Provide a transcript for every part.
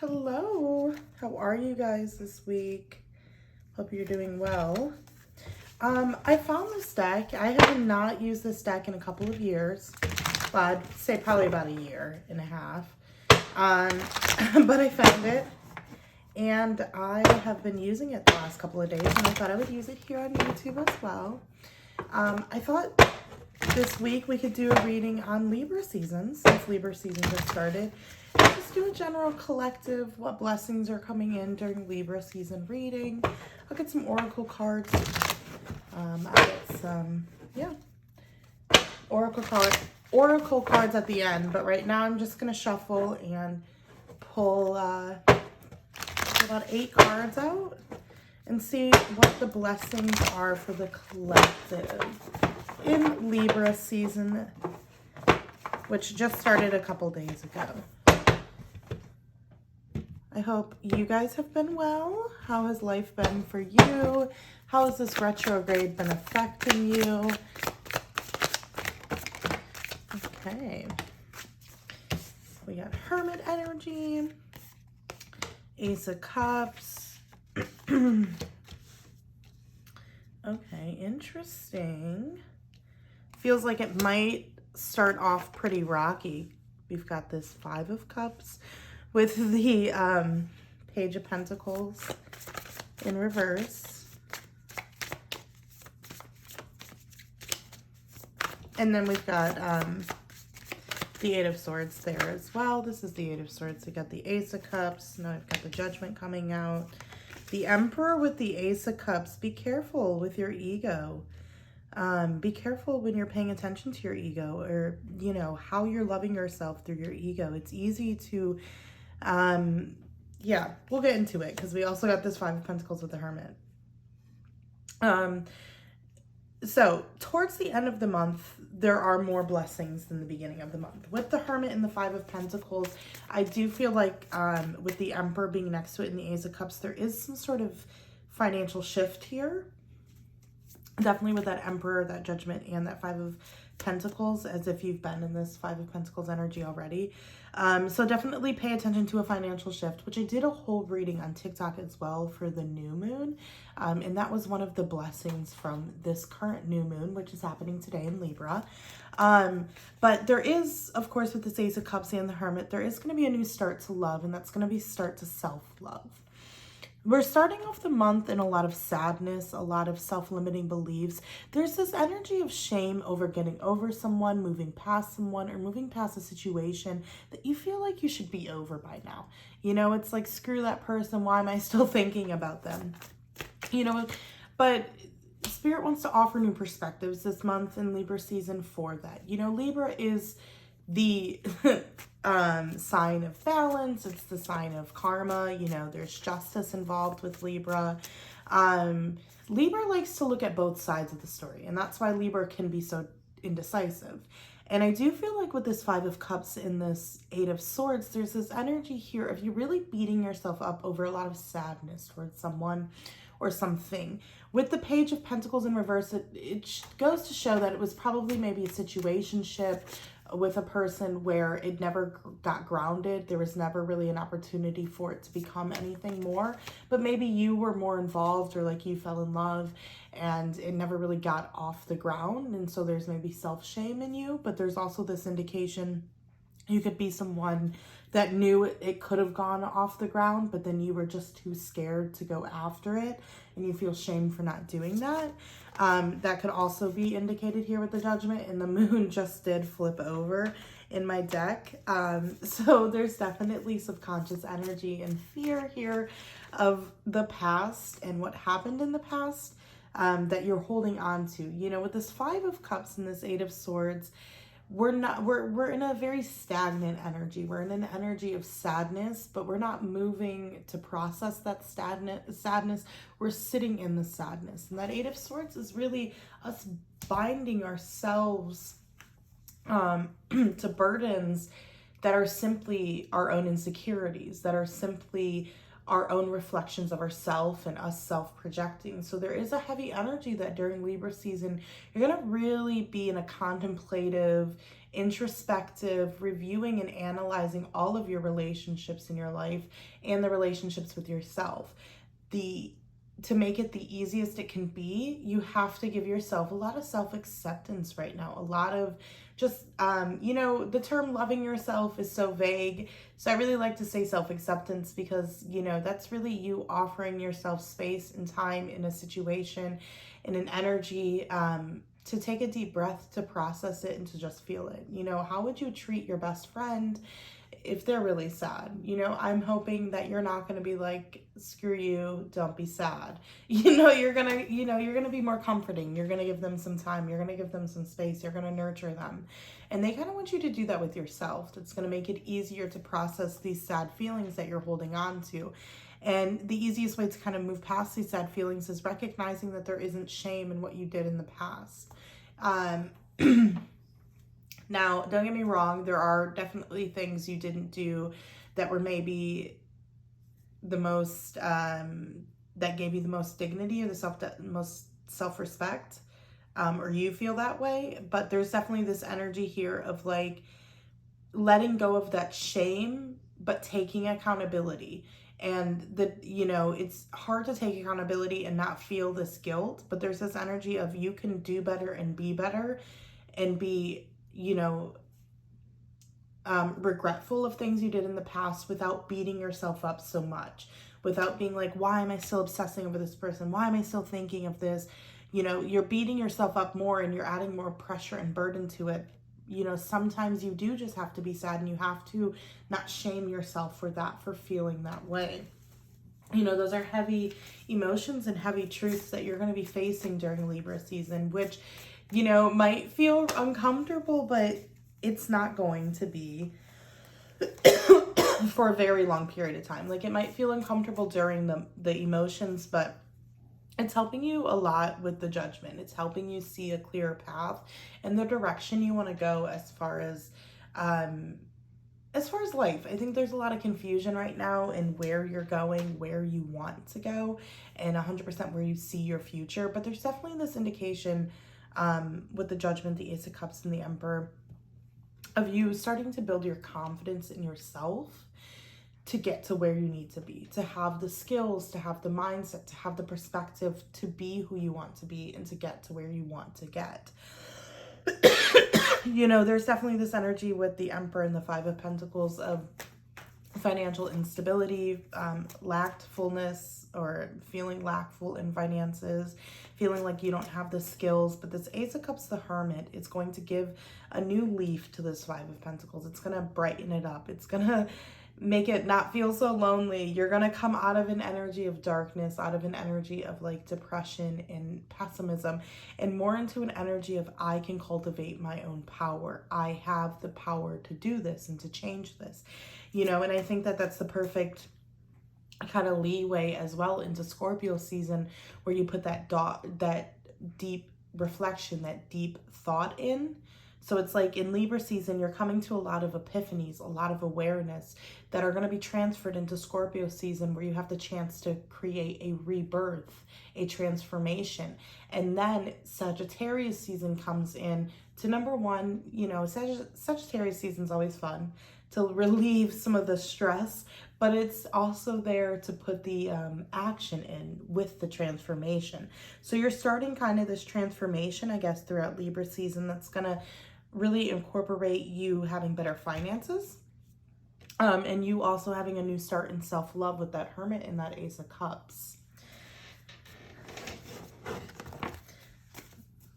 Hello, how are you guys this week? Hope you're doing well. I found this deck. I have not used this deck in a couple of years. Well, I'd say probably about a year and a half. But I found it and I have been using it the last couple of days, and I thought I would use it here on YouTube as well. I thought this week we could do a reading on Libra season, since Libra season just started. Just do a general collective, what blessings are coming in during Libra season reading. I'll get some oracle cards. I'll get some, oracle cards at the end. But right now I'm just going to shuffle and pull about 8 cards out and see what the blessings are for the collective in Libra season, which just started a couple days ago. I hope you guys have been well. How has life been for you? How has this retrograde been affecting you? Okay. We got Hermit energy, Ace of Cups. Okay, interesting. Feels like it might start off pretty rocky. We've got this 5 of Cups with the Page of Pentacles in reverse. And then we've got the 8 of Swords there as well. This is the 8 of Swords. We got the Ace of Cups. Now I've got the Judgment coming out. The Emperor with the Ace of Cups. Be careful with your ego. Be careful when you're paying attention to your ego, or, you know, how you're loving yourself through your ego. It's easy to, we'll get into it because we also got this 5 of Pentacles with the Hermit. So towards the end of the month, there are more blessings than the beginning of the month. With the Hermit and the 5 of Pentacles, I do feel like with the Emperor being next to it and the Ace of Cups, there is some sort of financial shift here. Definitely with that Emperor, that Judgment, and that 5 of Pentacles, as if you've been in this 5 of Pentacles energy already. So definitely pay attention to a financial shift, which I did a whole reading on TikTok as well for the new moon. And that was one of the blessings from this current new moon, which is happening today in Libra. But there is, of course, with this Ace of Cups and the Hermit, there is going to be a new start to love, and that's going to be start to self-love. We're starting off the month in a lot of sadness, a lot of self-limiting beliefs. There's this energy of shame over getting over someone, moving past someone, or moving past a situation that you feel like you should be over by now. You know, it's like, screw that person. Why am I still thinking about them? You know, but Spirit wants to offer new perspectives this month in Libra season for that. You know, Libra is the sign of balance. It's the sign of karma. You know, there's justice involved with Libra. Libra likes to look at both sides of the story, and that's why Libra can be so indecisive. And I do feel like with this 5 of Cups and this 8 of Swords, there's this energy here of you really beating yourself up over a lot of sadness towards someone or something. With the Page of Pentacles in reverse, it goes to show that it was probably maybe a situationship with a person where it never got grounded. There was never really an opportunity for it to become anything more, but maybe you were more involved, or like you fell in love and it never really got off the ground. And so there's maybe self-shame in you, but there's also this indication you could be someone that knew it could have gone off the ground, but then you were just too scared to go after it, and you feel shame for not doing that. That could also be indicated here with the Judgment, and the moon just did flip over in my deck. So there's definitely subconscious energy and fear here of the past and what happened in the past that you're holding on to. You know, with this 5 of Cups and this 8 of Swords, we're in a very stagnant energy. We're in an energy of sadness, but we're not moving to process that sadness. We're sitting in the sadness. And that 8 of Swords is really us binding ourselves to burdens that are simply our own insecurities, that are simply our own reflections of ourself and us self-projecting. So there is a heavy energy that during Libra season, you're going to really be in a contemplative introspective, reviewing and analyzing all of your relationships in your life and the relationships with yourself. To make it the easiest it can be, you have to give yourself a lot of self-acceptance right now. A lot of just, the term loving yourself is so vague. So I really like to say self-acceptance because, that's really you offering yourself space and time in a situation, in an energy, to take a deep breath, to process it and to just feel it. How would you treat your best friend if they're really sad? I'm hoping that you're not going to be like, screw you, don't be sad. You're going to be more comforting. You're going to give them some time. You're going to give them some space. You're going to nurture them. And they kind of want you to do that with yourself. That's going to make it easier to process these sad feelings that you're holding on to. And the easiest way to kind of move past these sad feelings is recognizing that there isn't shame in what you did in the past. Now, don't get me wrong, there are definitely things you didn't do that were maybe the most, that gave you the most dignity or the most self-respect, or you feel that way. But there's definitely this energy here of like letting go of that shame, but taking accountability. And it's hard to take accountability and not feel this guilt, but there's this energy of you can do better and be better and be, regretful of things you did in the past without beating yourself up so much, without being like, why am I still obsessing over this person? Why am I still thinking of this? You're beating yourself up more and you're adding more pressure and burden to it. Sometimes you do just have to be sad and you have to not shame yourself for feeling that way. Those are heavy emotions and heavy truths that you're going to be facing during Libra season, which, might feel uncomfortable, but it's not going to be for a very long period of time. Like, it might feel uncomfortable during the emotions, but it's helping you a lot with the judgment. It's helping you see a clearer path and the direction you want to go as far as life. I think there's a lot of confusion right now in where you're going, where you want to go, and 100% where you see your future. But there's definitely this indication with the Judgment, the Ace of Cups, and the Emperor of you starting to build your confidence in yourself to get to where you need to be, to have the skills, to have the mindset, to have the perspective, to be who you want to be and to get to where you want to get. There's definitely this energy with the Emperor and the Five of Pentacles of financial instability, lackfulness, or feeling lackful in finances, feeling like you don't have the skills. But this Ace of Cups, the Hermit, it's going to give a new leaf to this Five of Pentacles. It's going to brighten it up. It's going to make it not feel so lonely. You're going to come out of an energy of darkness, out of an energy of like depression and pessimism, and more into an energy of I can cultivate my own power. I have the power to do this and to change this, and I think that that's the perfect kind of leeway as well into Scorpio season, where you put that deep reflection, that deep thought in. So it's like in Libra season, you're coming to a lot of epiphanies, a lot of awareness that are going to be transferred into Scorpio season, where you have the chance to create a rebirth, a transformation. And then Sagittarius season comes in to number one, Sagittarius season is always fun to relieve some of the stress, but it's also there to put the action in with the transformation. So you're starting kind of this transformation, I guess, throughout Libra season that's going to really incorporate you having better finances, and you also having a new start in self-love with that Hermit and that Ace of Cups.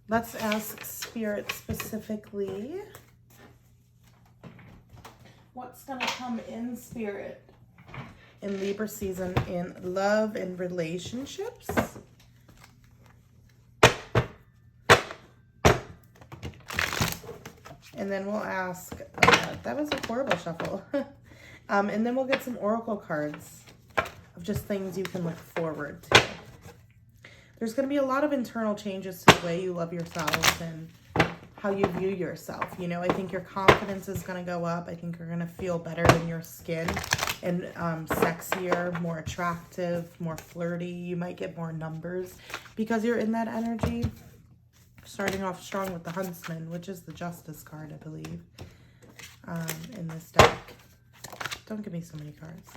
Let's ask Spirit specifically what's going to come in, Spirit, in Libra season in love and relationships. And then we'll ask, that was a horrible shuffle. And then we'll get some oracle cards of just things you can look forward to. There's going to be a lot of internal changes to the way you love yourself and how you view yourself. I think your confidence is going to go up. I think you're going to feel better in your skin and sexier, more attractive, more flirty. You might get more numbers because you're in that energy. Starting off strong with the Huntsman, which is the Justice card, I believe, in this deck. Don't give me so many cards.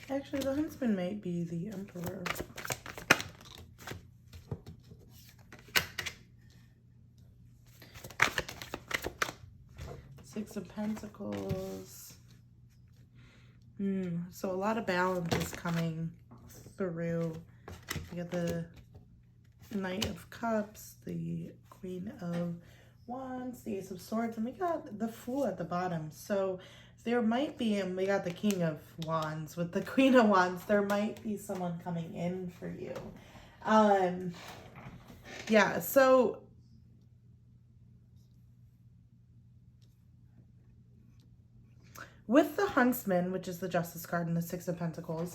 Actually, the Huntsman might be the Emperor. Six of Pentacles. So a lot of balance is coming through. You got the Knight of Cups, the Queen of Wands, the Ace of Swords, and we got the Fool at the bottom. So there might be, and we got the King of Wands with the Queen of Wands, there might be someone coming in for you. Yeah, so with the Huntsman, which is the Justice card and the Six of Pentacles,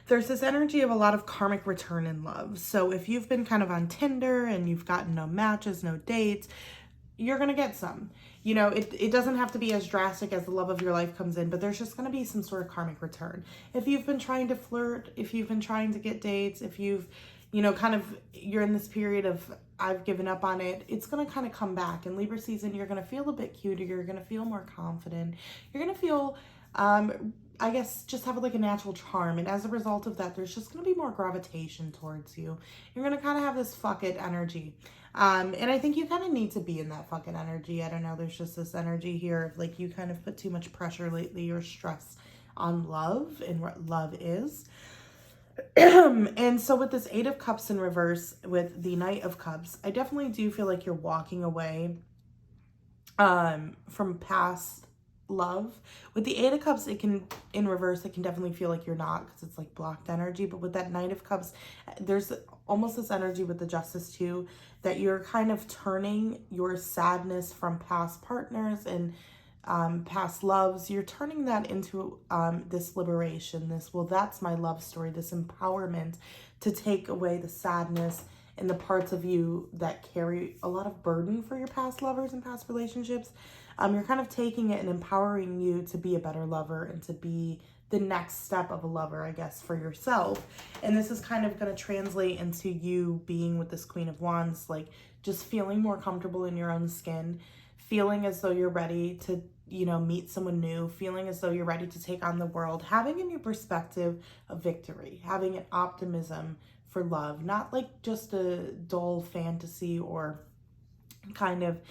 there's this energy of a lot of karmic return in love. So if you've been kind of on Tinder and you've gotten no matches, no dates, you're going to get some. You know, it doesn't have to be as drastic as the love of your life comes in, but there's just going to be some sort of karmic return. If you've been trying to flirt, if you've been trying to get dates, if you've, you know, kind of, you're in this period of, I've given up on it, it's going to kind of come back. In Libra season, you're going to feel a bit cuter. You're going to feel more confident. You're going to feel, I guess, just have like a natural charm. And as a result of that, there's just going to be more gravitation towards you. You're going to kind of have this fuck it energy. And I think you kind of need to be in that fucking energy. I don't know. There's just this energy here of like you kind of put too much pressure lately or stress on love and what love is. And so with this Eight of Cups in reverse with the Knight of Cups, I definitely do feel like you're walking away from past love. With the Eight of Cups, it can, in reverse, it can definitely feel like you're not, because it's like blocked energy. But with that Knight of Cups, there's almost this energy with the Justice too, that you're kind of turning your sadness from past partners and past loves, you're turning that into this liberation, this, well, that's my love story, this empowerment to take away the sadness and the parts of you that carry a lot of burden for your past lovers and past relationships. You're kind of taking it and empowering you to be a better lover and to be the next step of a lover, I guess, for yourself. And this is kind of going to translate into you being with this Queen of Wands, like just feeling more comfortable in your own skin, feeling as though you're ready to, you know, meet someone new, feeling as though you're ready to take on the world, having a new perspective of victory, having an optimism for love, not like just a dull fantasy or kind of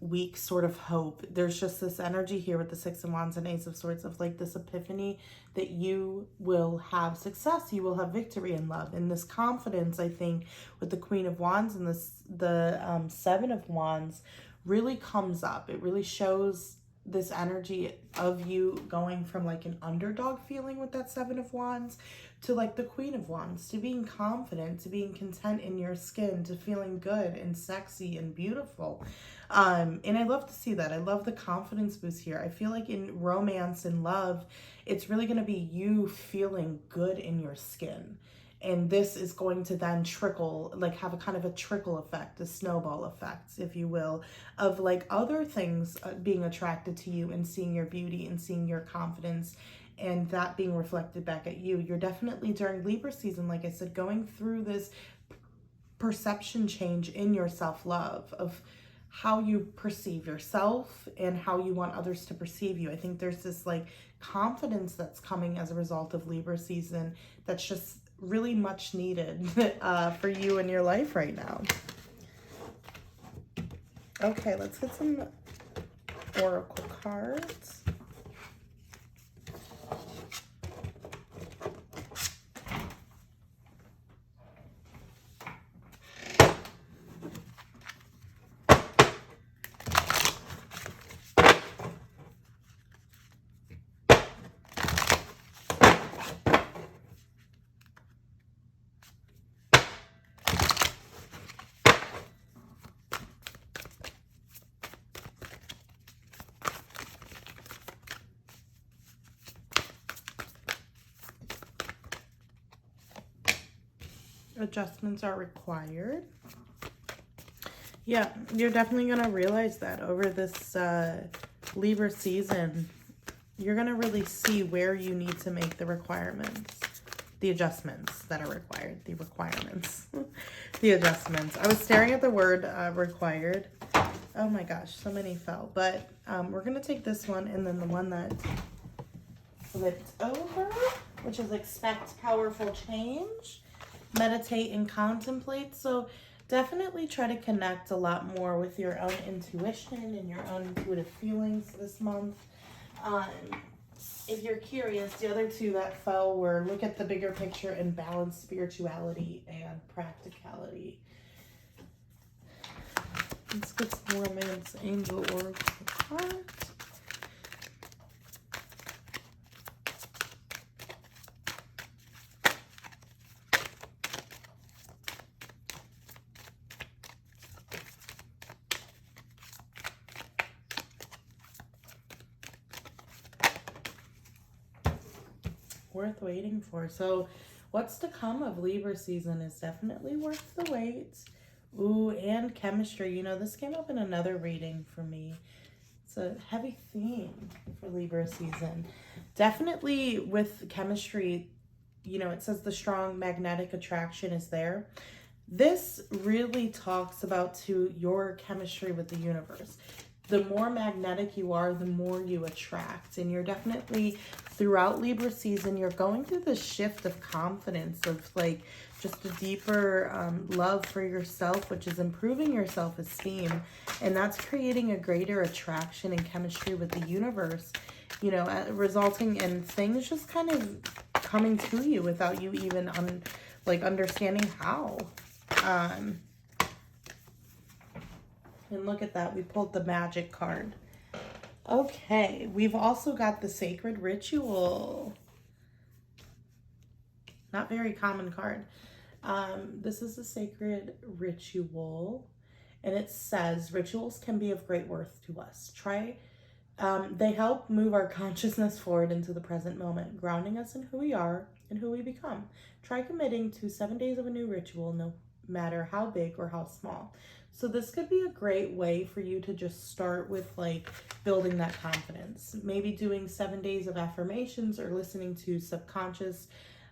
weak sort of hope. There's just this energy here with the Six of Wands and Ace of Swords of like this epiphany that you will have success, you will have victory in love, and this confidence, I think, with the Queen of Wands and the Seven of Wands really comes up. It really shows this energy of you going from like an underdog feeling with that Seven of Wands to like the Queen of Wands, to being confident, to being content in your skin, to feeling good and sexy and beautiful. And I love to see that. I love the confidence boost here. I feel like in romance and love, it's really going to be you feeling good in your skin. And this is going to then trickle, like have a kind of a trickle effect, a snowball effect, if you will, of like other things being attracted to you and seeing your beauty and seeing your confidence and that being reflected back at you. You're definitely during Libra season, like I said, going through this perception change in your self-love of how you perceive yourself and how you want others to perceive you. I think there's this like confidence that's coming as a result of Libra season that's just really much needed for you in your life right now. Okay, let's get some oracle cards. adjustments are required. Yeah, you're definitely going to realize that over this Libra season. You're going to really see where you need to make the requirements, the adjustments that are required, the requirements, the adjustments. I was staring at the word required. Oh my gosh, so many fell. But we're going to take this one and then the one that flipped over, which is expect powerful change, meditate and contemplate. So definitely try to connect a lot more with your own intuition and your own intuitive feelings this month. If you're curious, the other two that fell were look at the bigger picture and balance spirituality and practicality. Let's get some romance angel oracle cards. Worth waiting for. So what's to come of Libra season is definitely worth the wait. Ooh, and chemistry. You know, this came up in another reading for me. It's a heavy theme for Libra season. Definitely with chemistry, you know, it says the strong magnetic attraction is there. This really talks about your chemistry with the universe. The more magnetic you are, the more you attract. And you're definitely, throughout Libra season, you're going through this shift of confidence, of like just a deeper love for yourself, which is improving your self-esteem. And that's creating a greater attraction and chemistry with the universe, you know, resulting in things just kind of coming to you without you even understanding how. And look at that, we pulled the magic card. Okay, we've also got the sacred ritual. Not very common card. This is the sacred ritual, and it says rituals can be of great worth to us. They help move our consciousness forward into the present moment, grounding us in who we are and who we become. Try committing to 7 days of a new ritual, no matter how big or how small. So this could be a great way for you to just start with like building that confidence. Maybe doing 7 days of affirmations or listening to subconscious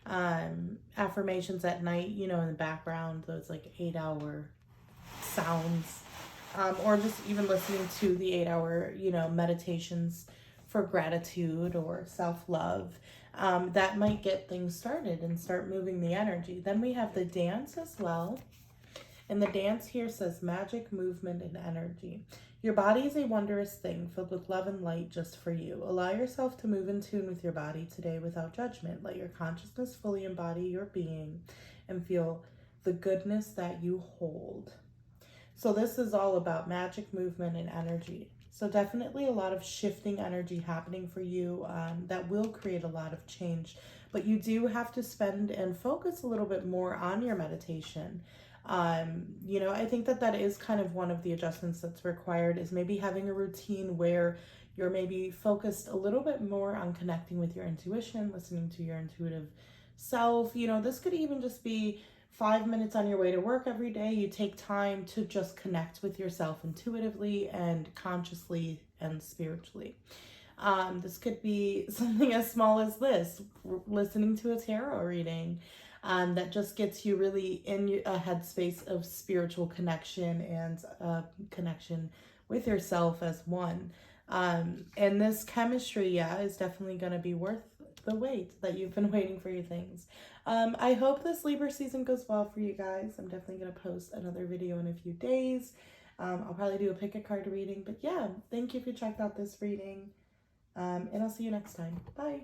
affirmations at night, you know, in the background, those like 8-hour sounds, or just even listening to the 8-hour, you know, meditations for gratitude or self-love. That might get things started and start moving the energy. Then we have the dance as well. And the dance here says magic, movement, and energy. Your body is a wondrous thing filled with love and light just for you. Allow yourself to move in tune with your body today without judgment. Let your consciousness fully embody your being and feel the goodness that you hold. So this is all about magic, movement, and energy. So definitely a lot of shifting energy happening for you that will create a lot of change. But you do have to spend and focus a little bit more on your meditation. You know, I think that is kind of one of the adjustments that's required, is maybe having a routine where you're maybe focused a little bit more on connecting with your intuition, listening to your intuitive self. You know, this could even just be 5 minutes on your way to work every day. You take time to just connect with yourself intuitively and consciously and spiritually. This could be something as small as this, listening to a tarot reading. That just gets you really in a headspace of spiritual connection and connection with yourself as one. And this chemistry, yeah, is definitely going to be worth the wait that you've been waiting for your things. I hope this Libra season goes well for you guys. I'm definitely going to post another video in a few days. I'll probably do a pick a card reading. But yeah, thank you if you checked out this reading. And I'll see you next time. Bye.